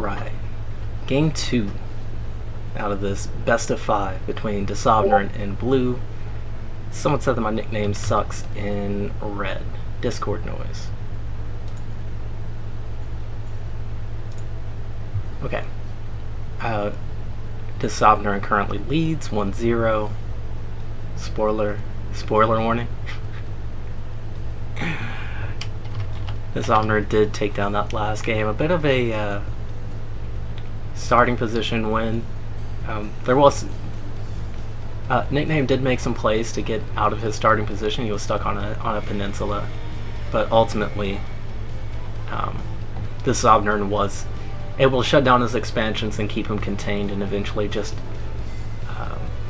Alright, game 2 out of this best of 5 between Daseabneren in blue, Someone Said That My Nickname Sucks in red. Discord noise. Okay. Daseabneren currently leads 1-0. Spoiler warning. Daseabneren did take down that last game. A bit of a starting position win. There was Nickname did make some plays to get out of his starting position. He was stuck on a peninsula, but ultimately Daseabneren was able to shut down his expansions and keep him contained, and eventually just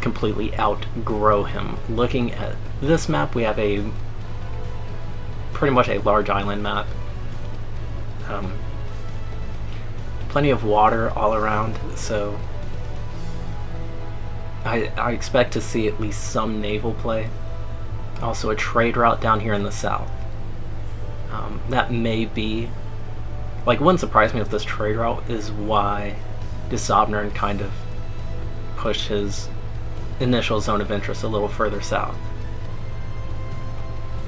completely outgrow him. Looking at this map, we have a pretty much a large island map. Plenty of water all around, so I expect to see at least some naval play. Also a trade route down here in the south. That may be, like, wouldn't surprise me if this trade route is why Daseabneren kind of pushed his initial zone of interest a little further south.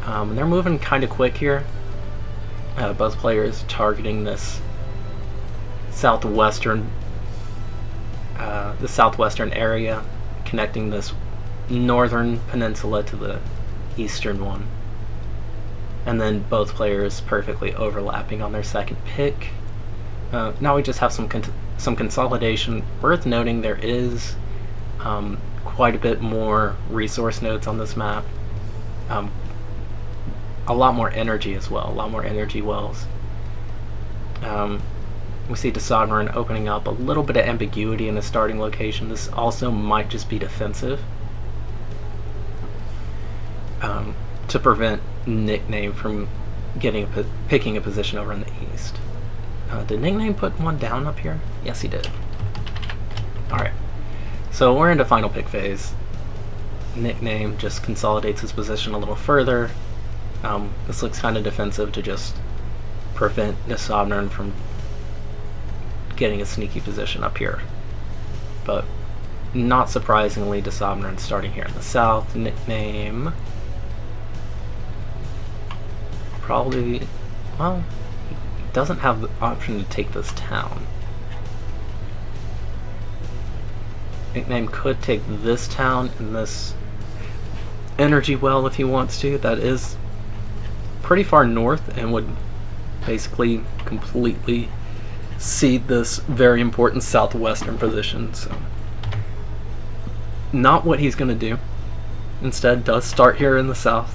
They're moving kind of quick here. Both players targeting this southwestern area, connecting this northern peninsula to the eastern one, and then both players perfectly overlapping on their second pick. Now we just have some consolidation. Worth noting, there is quite a bit more resource nodes on this map. A lot more energy as well, a lot more energy wells. We see Daseabneren opening up a little bit of ambiguity in his starting location. This also might just be defensive to prevent Nickname from picking a position over in the east. Did Nickname put one down up here? Yes, he did. Alright, so we're into final pick phase. Nickname just consolidates his position a little further. This looks kind of defensive to just prevent Daseabneren from getting a sneaky position up here. But not surprisingly, Daseabneren starting here in the south. Nickname probably, well, he doesn't have the option to take this town. Nickname could take this town and this energy well if he wants to. That is pretty far north and would basically completely cede this very important southwestern position. So not what he's going to do. Instead does start here in the south,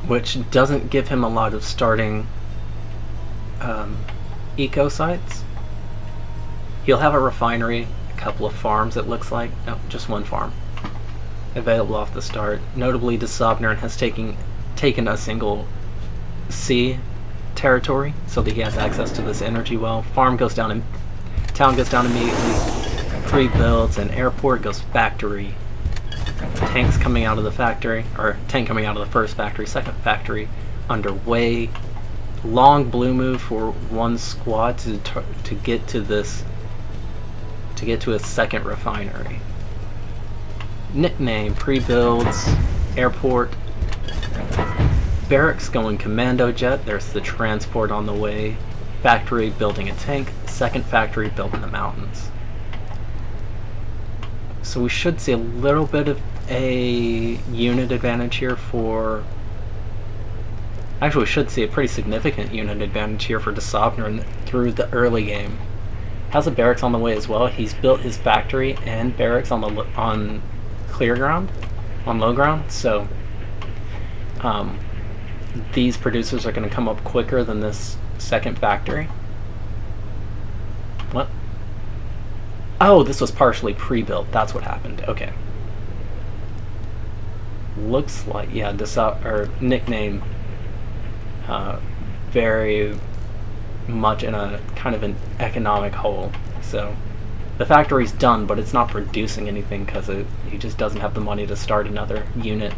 which doesn't give him a lot of starting eco sites. He'll have a refinery, a couple of farms, it looks like. No, just one farm available off the start. Notably, Daseabneren has taken a single sea territory so that he has access to this energy well. Farm goes down and town goes down immediately. Pre-builds, and airport goes factory. Tanks coming out of the factory, or tank coming out of the first factory, second factory underway. Long blue move for one squad to get to this, to get to a second refinery. Nickname pre-builds, airport, barracks going commando jet. There's the transport on the way. Factory building a tank. Second factory building the mountains. So we should see a little bit of a unit advantage here for... Actually, we should see a pretty significant unit advantage here for Daseabneren through the early game. Has a barracks on the way as well. He's built his factory and barracks on clear ground, on low ground. So these producers are going to come up quicker than this second factory. What? Oh, this was partially pre-built. That's what happened. Okay. Looks like, yeah, Nickname very much in a kind of an economic hole. So the factory's done, but it's not producing anything because he just doesn't have the money to start another unit.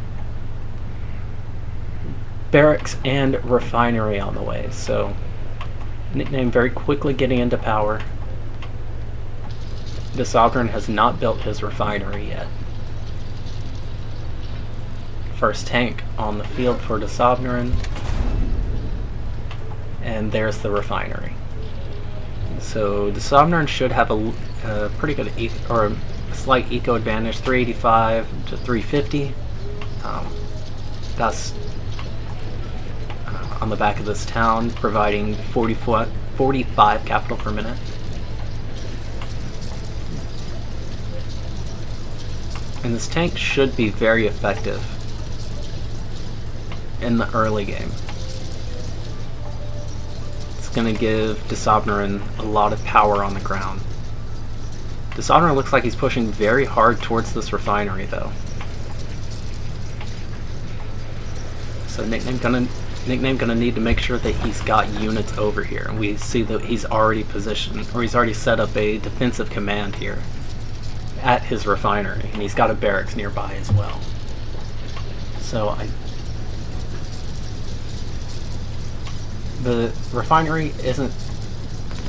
Barracks and refinery on the way, so Nickname very quickly getting into power. Daseabneren has not built his refinery yet. First tank on the field for Daseabneren. And there's the refinery. So Daseabneren should have a pretty good or a slight eco advantage, 385 to 350. That's on the back of this town, providing 45 capital per minute. And this tank should be very effective in the early game. It's going to give Daseabneren a lot of power on the ground. Daseabneren looks like he's pushing very hard towards this refinery though. So Nickname gonna need to make sure that he's got units over here. And we see that he's already positioned, or he's already set up a defensive command here at his refinery, and he's got a barracks nearby as well. So the refinery isn't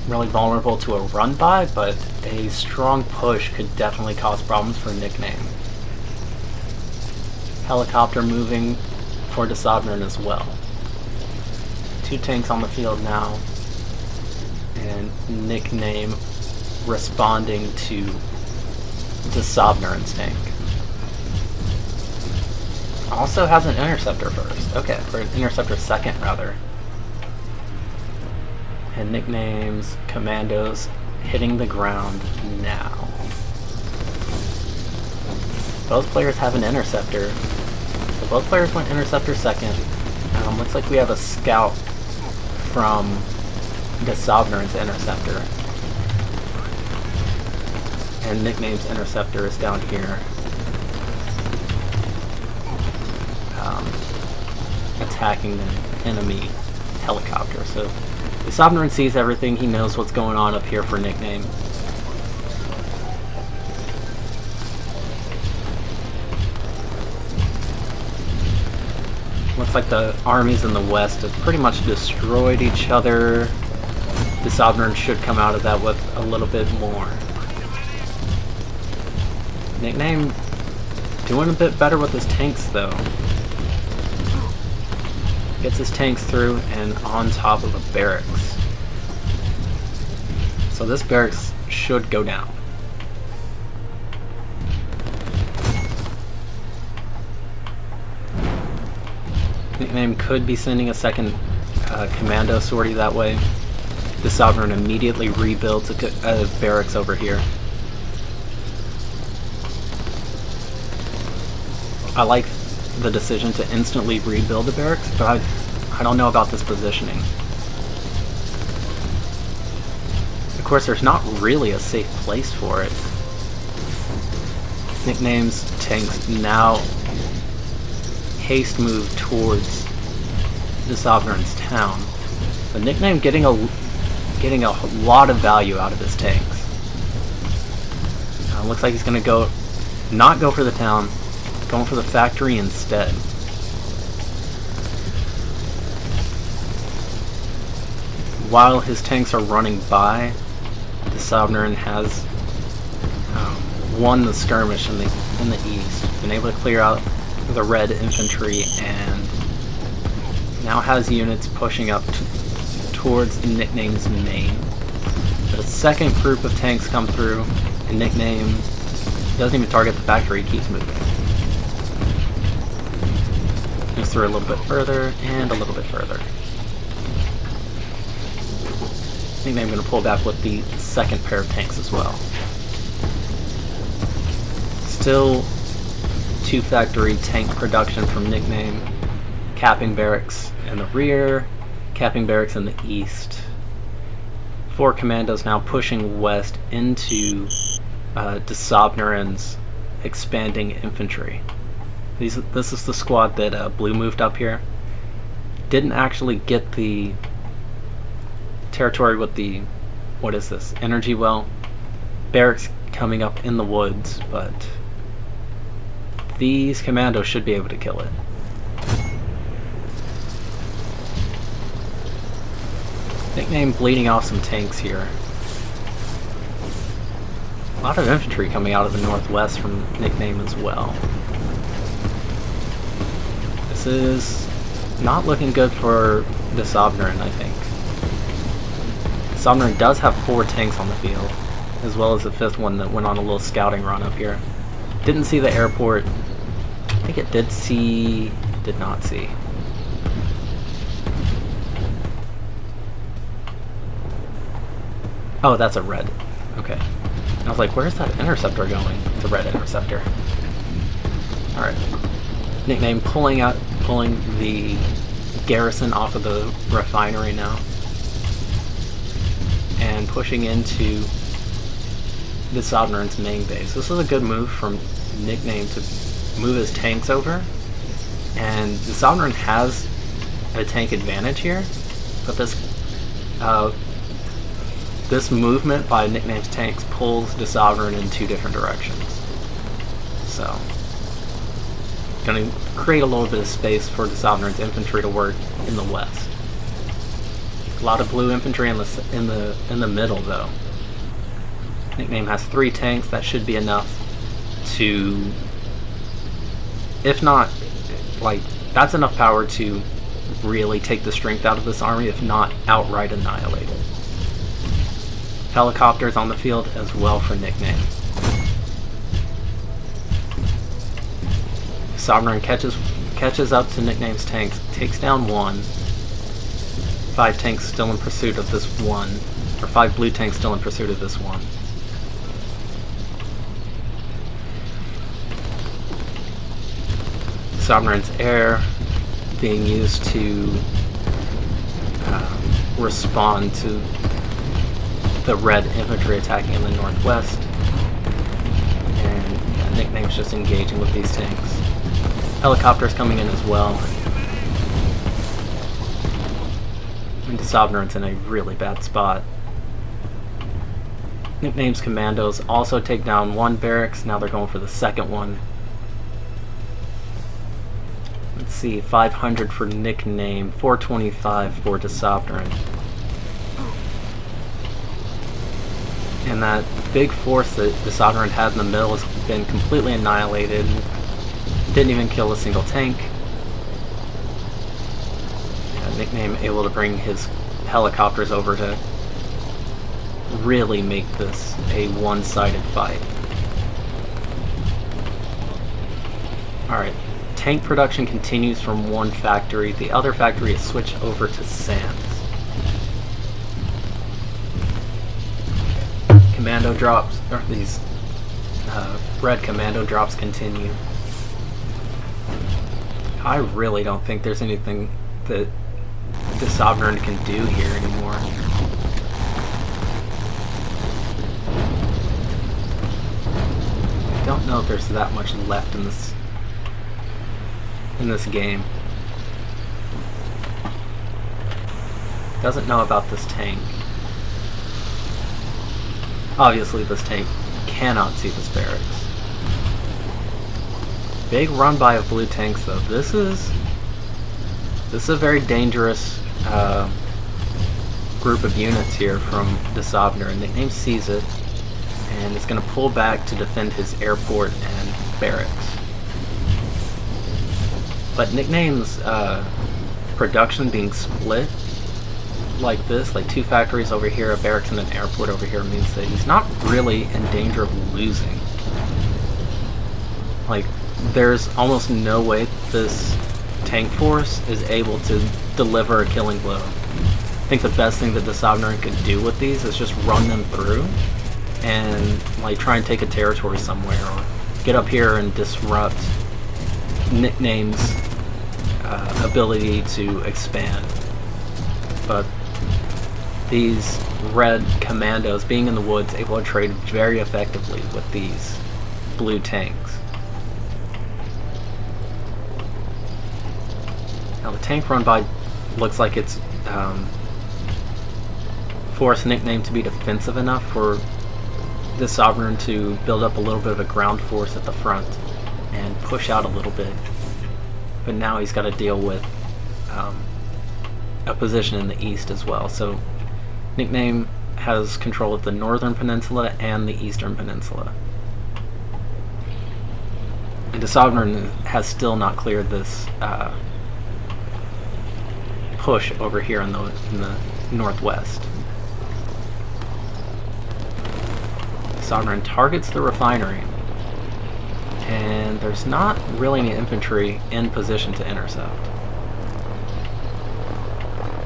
really vulnerable to a run by, but a strong push could definitely cause problems for Nickname. Helicopter moving for Daseabneren as well. 2 tanks on the field now, and Nickname responding to Daseabneren's tank. Also has an interceptor first. Okay, for an interceptor second rather. And Nickname's commandos hitting the ground now. Both players have an interceptor. So both players went interceptor second. Looks like we have a scout from Daseabneren's interceptor. And Nickname's interceptor is down here. Attacking the enemy helicopter. So Daseabneren sees everything, he knows what's going on up here for Nickname. Looks like the armies in the west have pretty much destroyed each other. Daseabneren should come out of that with a little bit more. Nickname doing a bit better with his tanks though. Gets his tanks through and on top of a barracks. So this barracks should go down. Nickname could be sending a second commando sortie that way. Daseabneren immediately rebuilds a barracks over here. I like the decision to instantly rebuild the barracks, but I don't know about this positioning. Of course, there's not really a safe place for it. Nickname's tanks now haste move towards Daseabneren's town. The Nickname getting a lot of value out of his tanks. Looks like he's gonna not go for the town, going for the factory instead. While his tanks are running by, Daseabneren has won the skirmish in the east, been able to clear out the red infantry, and now has units pushing up towards Nickname's main. But a second group of tanks come through, and Nickname doesn't even target the factory, he keeps moving. Moves through a little bit further, and a little bit further. Nickname going to pull back with the second pair of tanks as well. Still 2 factory tank production from Nickname. Capping barracks in the rear, capping barracks in the east. 4 commandos now pushing west into Daseabneren's expanding infantry. This is the squad that Blue moved up here. Didn't actually get the territory with the, what is this, energy well. Barracks coming up in the woods, but these commandos should be able to kill it. Nickname bleeding off some tanks here. A lot of infantry coming out of the northwest from Nickname as well. This is not looking good for Daseabneren, I think. Daseabneren does have 4 tanks on the field, as well as the 5th one that went on a little scouting run up here. Didn't see the airport. I think it did not see. Oh, that's a red. Okay. I was like, where's that interceptor going? It's a red interceptor. Alright. Nickname pulling the garrison off of the refinery now. And pushing into Daseabneren's main base. This is a good move from Nickname to move his tanks over. And Daseabneren has a tank advantage here, but this movement by Nickname's tanks pulls Daseabneren in 2 different directions. So, gonna create a little bit of space for Daseabneren's infantry to work in the west. A lot of blue infantry in the middle though. Nickname has 3 tanks. That should be enough to, if not, like, that's enough power to really take the strength out of this army, if not outright annihilate it. Helicopters on the field as well for Nickname. Daseabneren catches up to Nickname's tanks, takes down 1. 5 tanks still in pursuit of this one, or 5 blue tanks still in pursuit of this one. Daseabneren's air being used to respond to the red infantry attacking in the northwest, and Nickname's just engaging with these tanks. Helicopters coming in as well. And Daseabneren's in a really bad spot. Nickname's commandos also take down 1 barracks. Now they're going for the 2nd one. Let's see, 500 for Nickname, 425 for Daseabneren. And that big force that Daseabneren had in the middle has been completely annihilated. Didn't even kill a single tank. Nickname able to bring his helicopters over to really make this a one-sided fight. Alright, tank production continues from one factory. The other factory is switched over to Sands. Commando drops, or these red commando drops continue. I really don't think there's anything that Daseabneren can do here anymore. I don't know if there's that much left in this game. Doesn't know about this tank. Obviously this tank cannot see this barracks. Big run by of blue tanks though. This is a very dangerous group of units here from Daseabneren. Nickname sees it and is going to pull back to defend his airport and barracks. But Nickname's production being split like this, like 2 factories over here, a barracks and an airport over here, means that he's not really in danger of losing. Like, there's almost no way this tank force is able to deliver a killing blow. I think the best thing that Daseabneren could do with these is just run them through and like try and take a territory somewhere, or get up here and disrupt Nickname's ability to expand. But these red commandos being in the woods able to trade very effectively with these blue tanks. Now the tank run by looks like it's forced Nickname to be defensive enough for Daseabneren to build up a little bit of a ground force at the front and push out a little bit. But now he's got to deal with a position in the east as well. So Nickname has control of the northern peninsula and the eastern peninsula. And Daseabneren has still not cleared this push over here in the northwest. Daseabneren targets the refinery, and there's not really any infantry in position to intercept.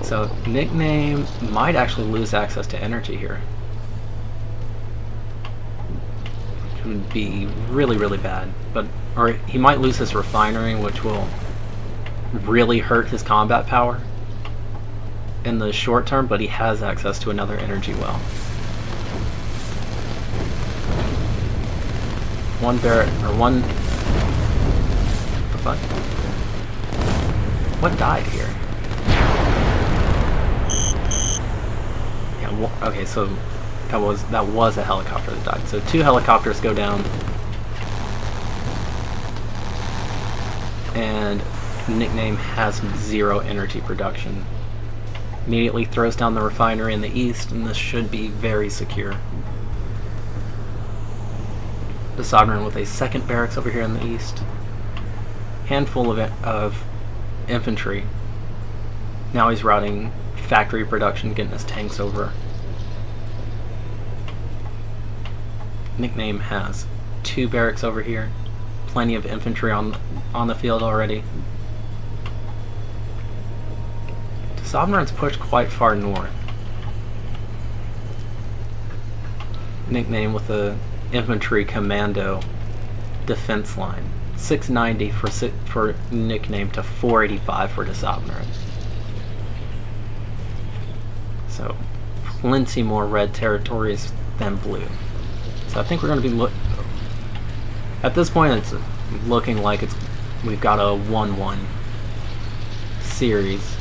So Nickname might actually lose access to energy here, which would be really, really bad. Or he might lose his refinery, which will really hurt his combat power in the short term, but he has access to another energy well. One barrack, or one... What the fuck? What died here? Yeah, okay, so that was a helicopter that died. So 2 helicopters go down. And Nickname has 0 energy production. Immediately throws down the refinery in the east, and this should be very secure. Daseabneren with a second barracks over here in the east. Handful of infantry. Now he's routing factory production, getting his tanks over. Nickname has 2 barracks over here. Plenty of infantry on the field already. Daseabneren's pushed quite far north. Nickname with a infantry commando defense line. 690 for Nickname to 485 for Daseabneren. So plenty more red territories than blue. So I think we're going to be at this point it's looking like we've got a 1-1 series.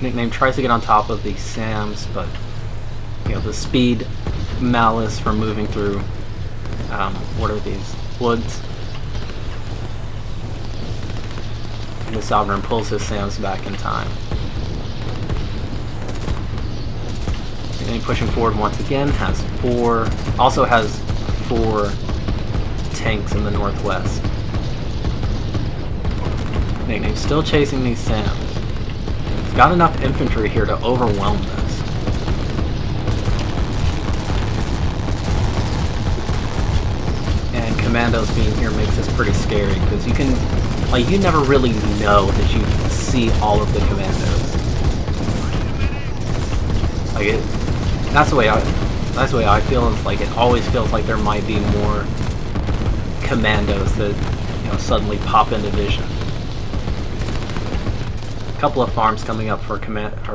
Nickname tries to get on top of the SAMs, but the speed, malice for moving through what are these? Woods. And Daseabneren pulls his SAMs back in time. Nickname pushing forward once again, also has 4 tanks in the northwest. Nickname still chasing these SAMs. He's got enough infantry here to overwhelm this. And commandos being here makes this pretty scary, because you never really know that you see all of the commandos. That's the way I feel. It's like it always feels like there might be more commandos that suddenly pop into vision. A couple of farms coming up for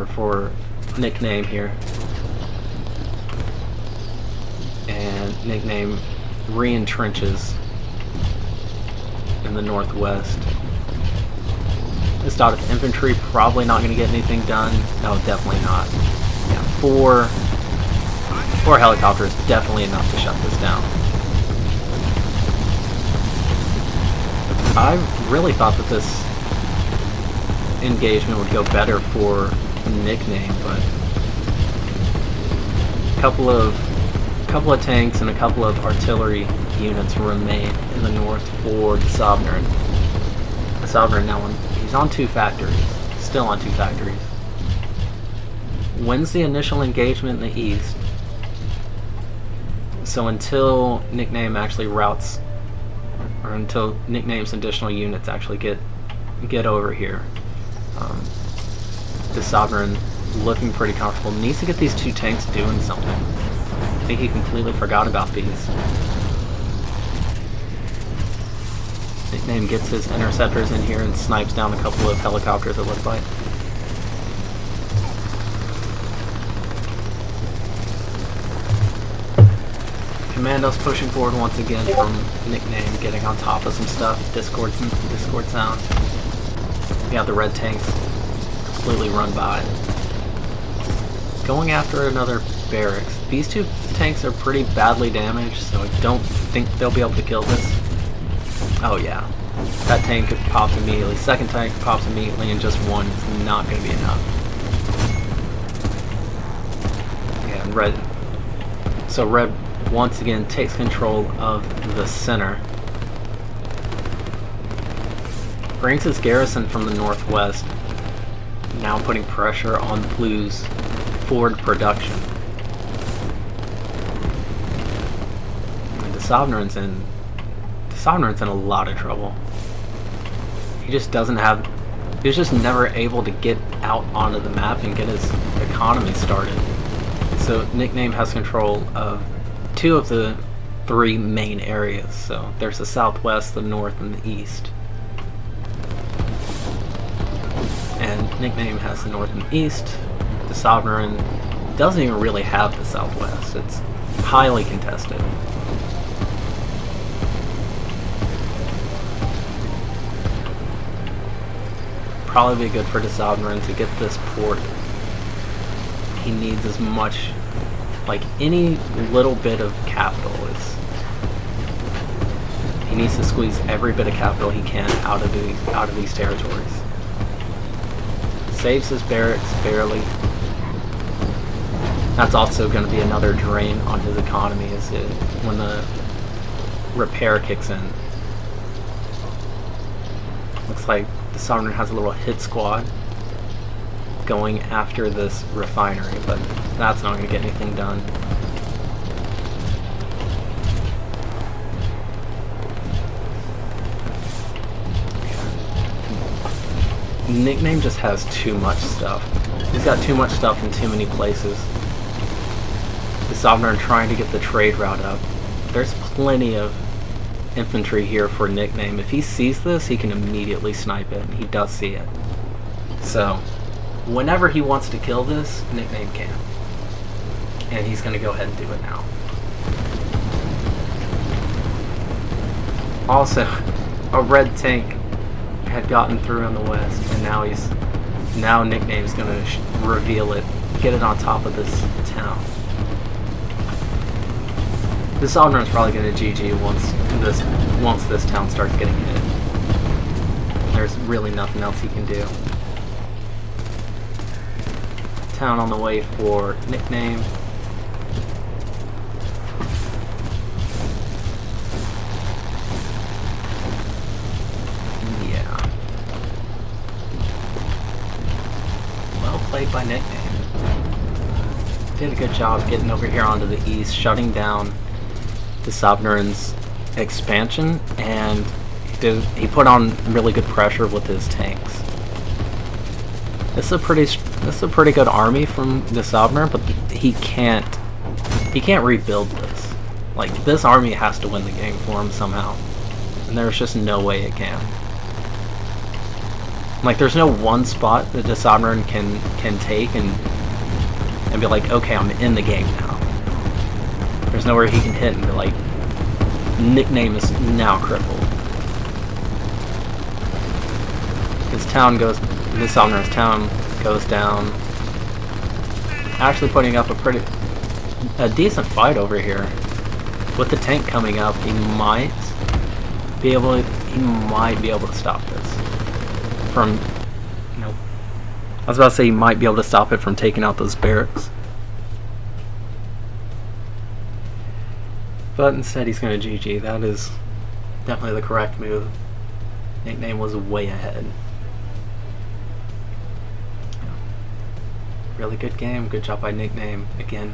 for Nickname here, and Nickname re-entrenches in the northwest. This dot of infantry probably not going to get anything done. No, definitely not. Yeah, four helicopters, definitely enough to shut this down. I really thought that this engagement would go better for Nickname, but a couple of tanks and a couple of artillery units remain in the north for Daseabneren. Daseabneren now he's on 2 factories, still on 2 factories. Wins the initial engagement in the east. So until Nickname actually routes, or until Nickname's additional units actually get over here, Daseabneren looking pretty comfortable. Needs to get these 2 tanks doing something. I think he completely forgot about these. Nickname gets his interceptors in here and snipes down a couple of helicopters, it looks like. Commandos pushing forward once again from Nickname, getting on top of some stuff. Discord sound. Yeah, the red tanks completely run by. Going after another barracks. These 2 tanks are pretty badly damaged, so I don't think they'll be able to kill this. Oh yeah, that tank popped immediately. Second tank pops immediately, and just one is not going to be enough. and red. So red once again takes control of the center. Brings his garrison from the northwest, now putting pressure on blue's forward production. And Daseabneren's in a lot of trouble. He just doesn't have. He was just never able to get out onto the map and get his economy started. So Nickname has control of 2 of the 3 main areas. So there's the southwest, the north, and the east. And Nickname has the north and east. Daseabneren doesn't even really have the southwest. It's highly contested. Probably be good for Daseabneren to get this port. He needs as much, like any little bit of capital is. He needs to squeeze every bit of capital he can out of these territories. Saves his barracks barely. That's also going to be another drain on his economy when the repair kicks in. Looks like Daseabneren has a little hit squad going after this refinery, but that's not going to get anything done. Nickname just has too much stuff. He's got too much stuff in too many places. Daseabneren trying to get the trade route up. There's plenty of infantry here for Nickname. If he sees this, he can immediately snipe it, and he does see it. So, whenever he wants to kill this, Nickname can. And he's going to go ahead and do it now. Also, a red tank had gotten through in the west, and now Nickname's going to reveal it, get it on top of this town. Daseabneren's probably going to GG once this town starts getting hit. There's really nothing else he can do. Town on the way for Nickname. Yeah. Well played by Nickname. Did a good job getting over here onto the east, shutting down Daseabneren's expansion, and he put on really good pressure with his tanks. This is a pretty good army from Daseabneren, but he can't rebuild this. Like, this army has to win the game for him somehow, and there's just no way it can. Like, there's no one spot that Daseabneren can take and be like, okay, I'm in the game now. There's nowhere he can hit and be like, Nickname is now crippled. Daseabneren's town goes down. Actually putting up a decent fight over here. With the tank coming up, he might be able to stop this from, nope. I was about to say he might be able to stop it from taking out those barracks. But instead he's going to GG. That is definitely the correct move. Nickname was way ahead. Really good game. Good job by Nickname. Again,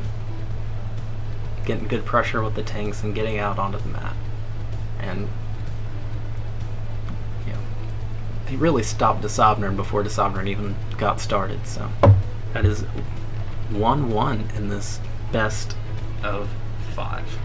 getting good pressure with the tanks and getting out onto the map. And, you know, he really stopped Daseabneren before Daseabneren even got started. So that is 1-1 in this best of 5.